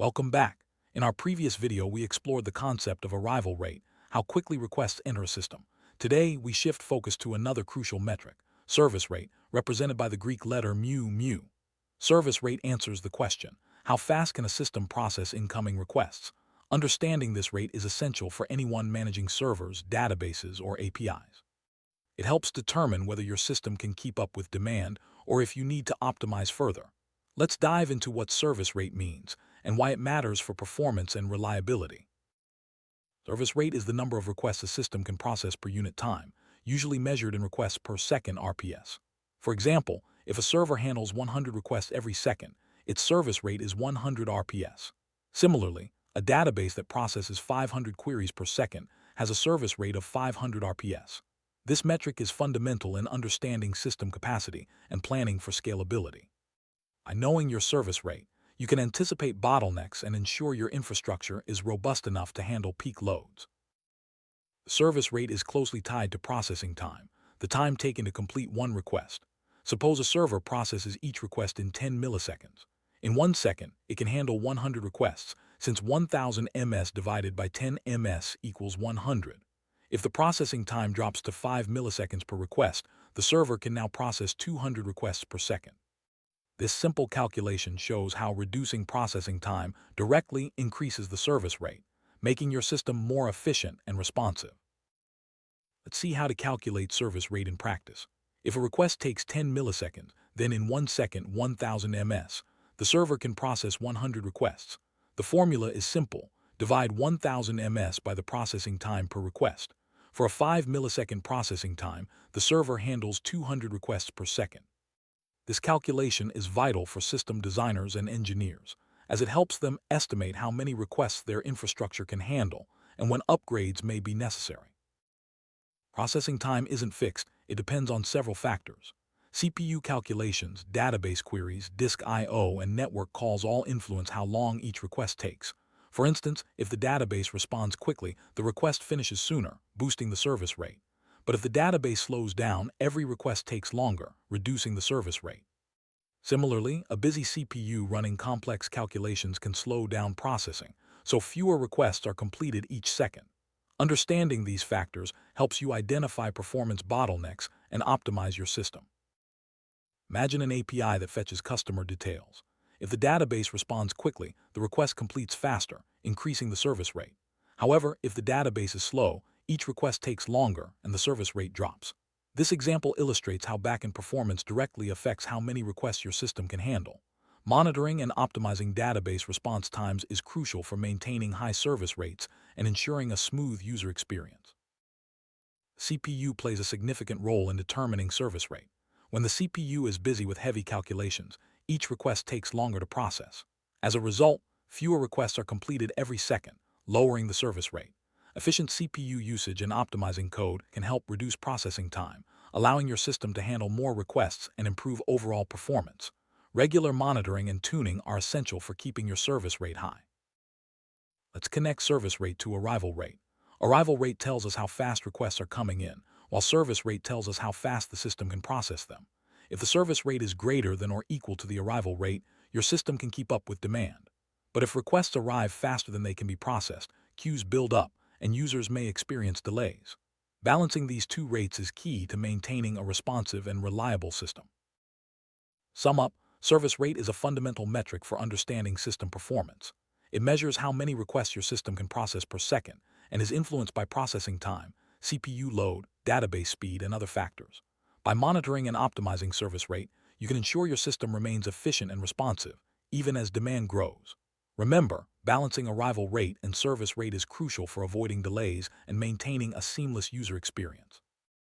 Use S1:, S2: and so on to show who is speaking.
S1: Welcome back. In our previous video, we explored the concept of arrival rate, how quickly requests enter a system. Today, we shift focus to another crucial metric, service rate, represented by the Greek letter mu. Service rate answers the question, how fast can a system process incoming requests? Understanding this rate is essential for anyone managing servers, databases, or APIs. It helps determine whether your system can keep up with demand or if you need to optimize further. Let's dive into what service rate means and why it matters for performance and reliability. Service rate is the number of requests a system can process per unit time, usually measured in requests per second RPS. For example, if a server handles 100 requests every second, its service rate is 100 RPS. Similarly, a database that processes 500 queries per second has a service rate of 500 RPS. This metric is fundamental in understanding system capacity and planning for scalability. By knowing your service rate, you can anticipate bottlenecks and ensure your infrastructure is robust enough to handle peak loads. The service rate is closely tied to processing time, the time taken to complete one request. Suppose a server processes each request in 10 milliseconds. In 1 second, it can handle 100 requests, since 1000 ms divided by 10 ms equals 100. If the processing time drops to 5 milliseconds per request, the server can now process 200 requests per second. This simple calculation shows how reducing processing time directly increases the service rate, making your system more efficient and responsive. Let's see how to calculate service rate in practice. If a request takes 10 milliseconds, then in 1 second 1000 ms, the server can process 100 requests. The formula is simple. Divide 1000 ms by the processing time per request. For a 5 millisecond processing time, the server handles 200 requests per second. This calculation is vital for system designers and engineers, as it helps them estimate how many requests their infrastructure can handle and when upgrades may be necessary. Processing time isn't fixed, it depends on several factors. CPU calculations, database queries, disk I/O, and network calls all influence how long each request takes. For instance, if the database responds quickly, the request finishes sooner, boosting the service rate. But if the database slows down, every request takes longer, reducing the service rate. Similarly, a busy CPU running complex calculations can slow down processing, so fewer requests are completed each second. Understanding these factors helps you identify performance bottlenecks and optimize your system. Imagine an API that fetches customer details. If the database responds quickly, the request completes faster, increasing the service rate. However, if the database is slow, each request takes longer and the service rate drops. This example illustrates how backend performance directly affects how many requests your system can handle. Monitoring and optimizing database response times is crucial for maintaining high service rates and ensuring a smooth user experience. CPU plays a significant role in determining service rate. When the CPU is busy with heavy calculations, each request takes longer to process. As a result, fewer requests are completed every second, lowering the service rate. Efficient CPU usage and optimizing code can help reduce processing time, allowing your system to handle more requests and improve overall performance. Regular monitoring and tuning are essential for keeping your service rate high. Let's connect service rate to arrival rate. Arrival rate tells us how fast requests are coming in, while service rate tells us how fast the system can process them. If the service rate is greater than or equal to the arrival rate, your system can keep up with demand. But if requests arrive faster than they can be processed, queues build up, and users may experience delays. Balancing these two rates is key to maintaining a responsive and reliable system. Sum up, service rate is a fundamental metric for understanding system performance. It measures how many requests your system can process per second and is influenced by processing time, CPU load, database speed, and other factors. By monitoring and optimizing service rate, you can ensure your system remains efficient and responsive, even as demand grows. Remember, balancing arrival rate and service rate is crucial for avoiding delays and maintaining a seamless user experience.